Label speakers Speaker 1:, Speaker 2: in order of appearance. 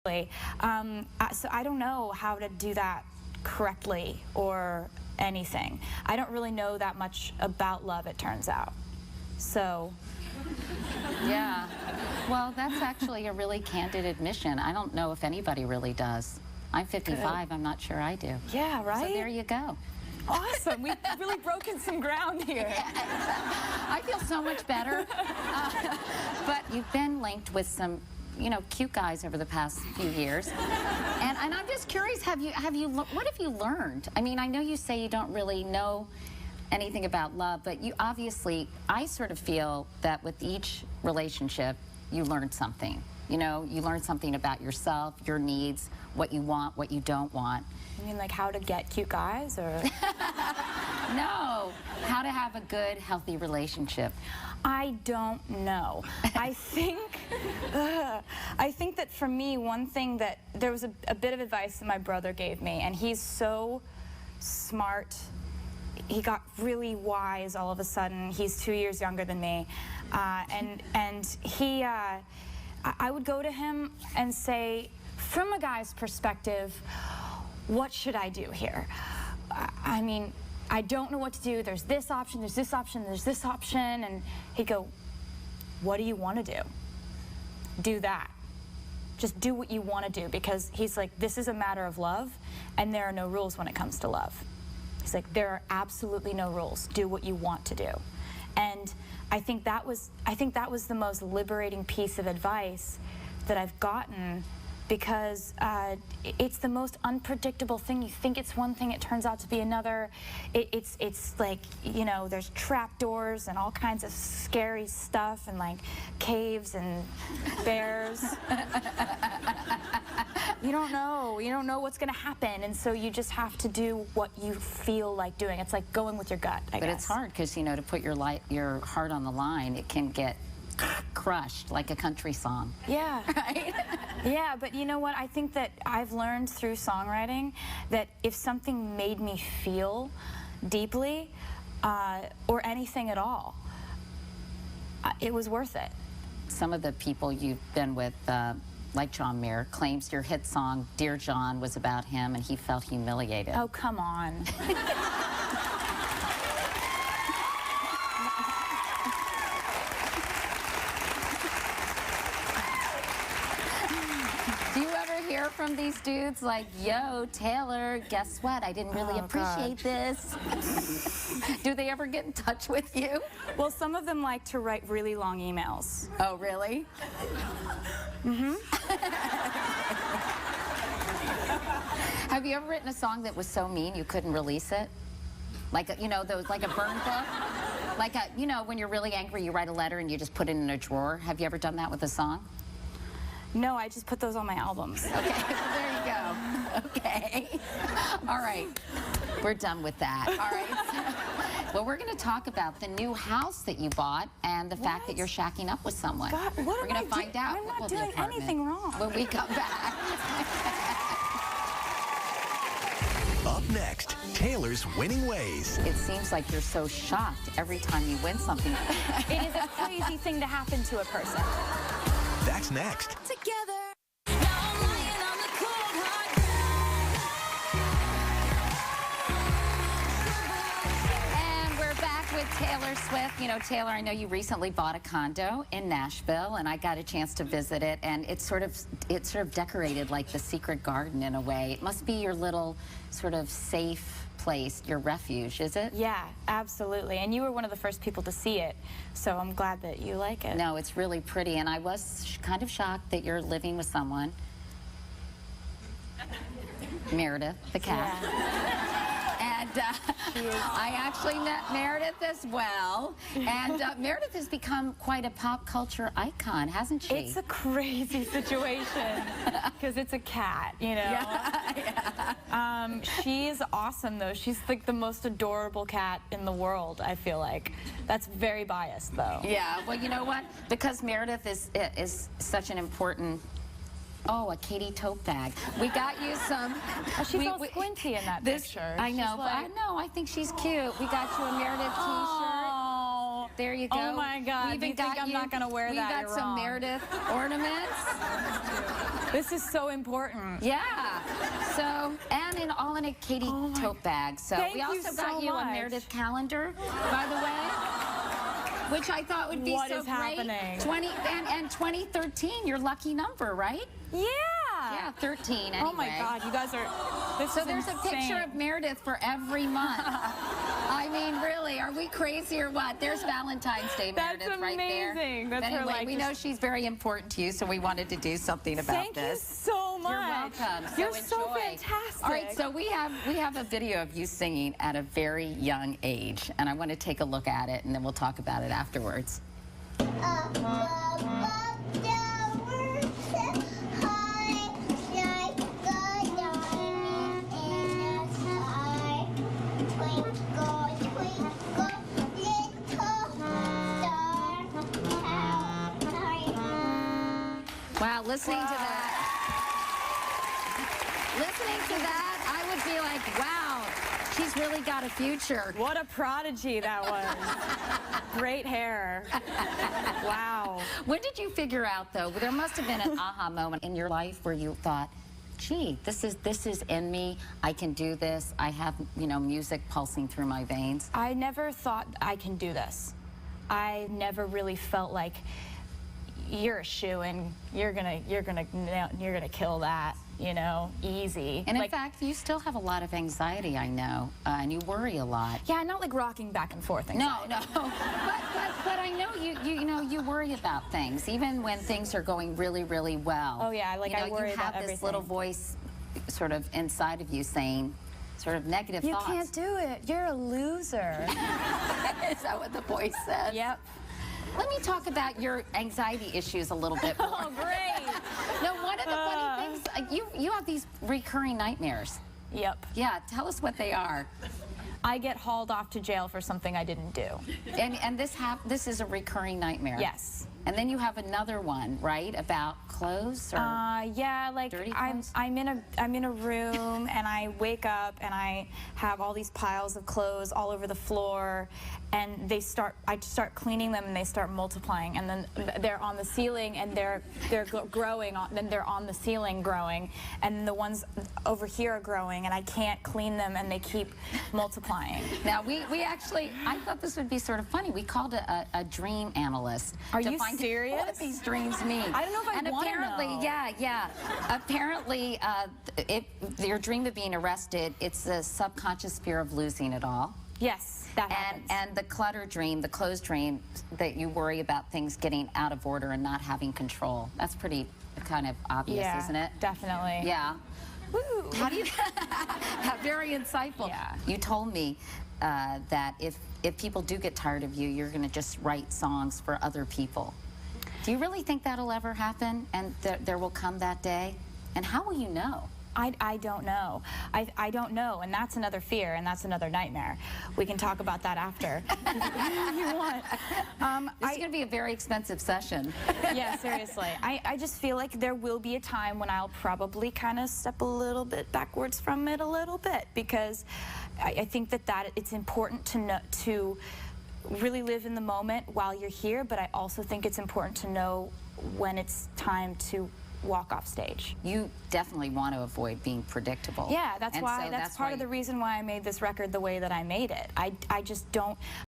Speaker 1: So I don't know how to do that correctly or anything. I don't really know that much about love, it turns out. So.
Speaker 2: Yeah. Well, that's actually a really candid admission. I don't know if anybody really does. I'm 55. Good. I'm not sure I do.
Speaker 1: Yeah, right?
Speaker 2: So there you go.
Speaker 1: Awesome. We've really broken some ground here.
Speaker 2: Yeah, I feel so much better. But you've been linked with some, you know, cute guys over the past few years. And I'm just curious, what have you learned? I mean, I know you say you don't really know anything about love, but you obviously, I sort of feel that with each relationship, you learned something. You know, you learn something about yourself, your needs, what you want, what you don't want.
Speaker 1: You mean like how to get cute guys, or?
Speaker 2: No, how to have a good, healthy relationship.
Speaker 1: I don't know. I think that for me, one thing that, there was a bit of advice that my brother gave me, and he's so smart. He got really wise all of a sudden. He's 2 years younger than me. And he, I would go to him and say, from a guy's perspective, what should I do here? I mean, I don't know what to do. There's this option, there's this option, there's this option. And he'd go, what do you want to do? Do that. Just do what you want to do, because he's like, this is a matter of love, and there are no rules when it comes to love. He's like, there are absolutely no rules. Do what you want to do. And I think that was the most liberating piece of advice that I've gotten, because it's the most unpredictable thing. You think it's one thing, it turns out to be another. It's like, you know, there's trapdoors and all kinds of scary stuff, and like caves and bears. You don't know what's gonna happen, and so you just have to do what you feel like doing. It's like going with your gut, I guess.
Speaker 2: But it's hard, because, you know, to put your heart on the line, it can get crushed like a country song.
Speaker 1: Yeah. Right? Yeah, but you know what? I think that I've learned through songwriting that if something made me feel deeply, or anything at all, it was worth it.
Speaker 2: Some of the people you've been with, like John Mayer, claims your hit song, Dear John, was about him and he felt humiliated.
Speaker 1: Oh, come on.
Speaker 2: Do you ever hear from these dudes like, yo, Taylor, guess what? I didn't really appreciate this. Do they ever get in touch with you?
Speaker 1: Well, some of them like to write really long emails.
Speaker 2: Oh, really?
Speaker 1: Mm-hmm.
Speaker 2: Have you ever written a song that was so mean you couldn't release it? Like, you know, like a burn book? Like, you know, when you're really angry, you write a letter and you just put it in a drawer. Have you ever done that with a song?
Speaker 1: No, I just put those on my albums.
Speaker 2: Okay, well, there you go. Okay. All right. We're done with that. All right. Well, we're going to talk about the new house that you bought and the fact that you're shacking up with someone.
Speaker 1: God, what
Speaker 2: we're going to find out.
Speaker 1: I'm not doing anything wrong.
Speaker 2: When we come back.
Speaker 3: Up next, Taylor's winning ways.
Speaker 2: It seems like you're so shocked every time you win something.
Speaker 1: It is a crazy thing to happen to a person.
Speaker 3: That's next.
Speaker 4: Together. Now I'm lying on the cold hard
Speaker 2: And we're back with Taylor Swift. You know, Taylor, I know you recently bought a condo in Nashville, and I got a chance to visit it, and it's sort of decorated like the secret garden in a way. It must be your little sort of safe place, your refuge, is it?
Speaker 1: Yeah, absolutely. And you were one of the first people to see it, so I'm glad that you like it.
Speaker 2: No, it's really pretty, and I was kind of shocked that you're living with someone. Meredith, the cat.
Speaker 1: Yeah.
Speaker 2: And I actually met Meredith as well. And Meredith has become quite a pop culture icon, hasn't she?
Speaker 1: It's a crazy situation because it's a cat, you know. Yeah. She's awesome, though. She's like the most adorable cat in the world, I feel like. That's very biased, though.
Speaker 2: Yeah, well, you know what? Because Meredith is such an important... Oh, a Katie tote bag. We got you some...
Speaker 1: Oh, she's all squinty in that picture.
Speaker 2: I know,
Speaker 1: like...
Speaker 2: I know. I think she's cute. We got you a Meredith T-shirt.
Speaker 1: Oh,
Speaker 2: there you go.
Speaker 1: Oh, my God.
Speaker 2: We even
Speaker 1: you think I'm not going to wear that?
Speaker 2: We got some Meredith ornaments.
Speaker 1: This is so important.
Speaker 2: Yeah. So, and all in a Katie tote bag. So
Speaker 1: Thank
Speaker 2: we
Speaker 1: you
Speaker 2: also got
Speaker 1: so
Speaker 2: you a
Speaker 1: much.
Speaker 2: Meredith calendar, by the way, which I thought would be
Speaker 1: What
Speaker 2: so
Speaker 1: is
Speaker 2: great.
Speaker 1: happening?
Speaker 2: 2013, your lucky number, right?
Speaker 1: Yeah.
Speaker 2: Yeah, 13 anyway.
Speaker 1: Oh my God, you guys are. This
Speaker 2: So
Speaker 1: is
Speaker 2: there's a picture
Speaker 1: insane.
Speaker 2: of Meredith for every month. I mean, really, are we crazy or what? There's Valentine's Day,
Speaker 1: That's
Speaker 2: Meredith, right there.
Speaker 1: amazing. That's her,
Speaker 2: anyway,
Speaker 1: like,
Speaker 2: we know she's very important to you, so we wanted to do something about
Speaker 1: Thank you
Speaker 2: this.
Speaker 1: so much.
Speaker 2: You're welcome.
Speaker 1: You're
Speaker 2: so
Speaker 1: so
Speaker 2: enjoy.
Speaker 1: fantastic.
Speaker 2: All right, so we have a video of you singing at a very young age, and I want to take a look at it, and then we'll talk about it afterwards. Wow, listening to that, I would be like, wow, she's really got a future.
Speaker 1: What a prodigy that was. Great hair. Wow.
Speaker 2: When did you figure out, though? There must have been an aha moment in your life where you thought, gee, this is in me. I can do this. I have, music pulsing through my veins.
Speaker 1: I never thought I can do this. I never really felt like you're a shoo-in. You're gonna kill that. Easy.
Speaker 2: And in
Speaker 1: like,
Speaker 2: fact, you still have a lot of anxiety, I know, and you worry a lot.
Speaker 1: yeah, not like rocking back and forth.
Speaker 2: No, but I know you worry about things, even when things are going really, really well.
Speaker 1: Oh yeah, like I worry
Speaker 2: you
Speaker 1: about
Speaker 2: have
Speaker 1: everything.
Speaker 2: this little voice, sort of inside of you saying, sort of negative
Speaker 1: You
Speaker 2: thoughts.
Speaker 1: can't do it. You're a loser.
Speaker 2: Is that what the voice says?
Speaker 1: Yep.
Speaker 2: Let me talk about your anxiety issues a little bit more.
Speaker 1: Oh, great.
Speaker 2: No, one of the funny things, you have these recurring nightmares.
Speaker 1: Yep.
Speaker 2: Yeah, tell us what they are.
Speaker 1: I get hauled off to jail for something I didn't do.
Speaker 2: And this is a recurring nightmare.
Speaker 1: Yes.
Speaker 2: And then you have another one, right, about clothes or
Speaker 1: Yeah, like
Speaker 2: dirty clothes?
Speaker 1: I'm in a room and I wake up and I have all these piles of clothes all over the floor, and I start cleaning them and they start multiplying, and then they're on the ceiling and they're growing, then they're on the ceiling growing, and the ones over here are growing and I can't clean them and they keep multiplying.
Speaker 2: Now, we actually, I thought this would be sort of funny. We called a dream analyst.
Speaker 1: Are
Speaker 2: to
Speaker 1: you
Speaker 2: find
Speaker 1: serious?
Speaker 2: What these dreams mean.
Speaker 1: I don't know if I
Speaker 2: and
Speaker 1: wanna
Speaker 2: apparently,
Speaker 1: know.
Speaker 2: yeah. Apparently, your dream of being arrested, it's the subconscious fear of losing it all.
Speaker 1: Yes, that happens.
Speaker 2: And the clutter dream, the closed dream, that you worry about things getting out of order and not having control. That's pretty kind of obvious,
Speaker 1: yeah,
Speaker 2: isn't it?
Speaker 1: Definitely.
Speaker 2: Yeah.
Speaker 1: Woo.
Speaker 2: How do you? Very insightful.
Speaker 1: Yeah.
Speaker 2: You told me that if people do get tired of you, you're going to just write songs for other people. Do you really think that'll ever happen, and there will come that day? And how will you know?
Speaker 1: I don't know. I don't know, and that's another fear, and that's another nightmare. We can talk about that after. If you want.
Speaker 2: This is going to be a very expensive session.
Speaker 1: Yeah, seriously. I just feel like there will be a time when I'll probably kind of step a little bit backwards from it a little bit, because I think that it's important to really live in the moment while you're here, but I also think it's important to know when it's time to walk off stage.
Speaker 2: You definitely want to avoid being predictable.
Speaker 1: Yeah, that's
Speaker 2: And
Speaker 1: why
Speaker 2: so
Speaker 1: that's part of the reason why I made this record the way that I made it. I just don't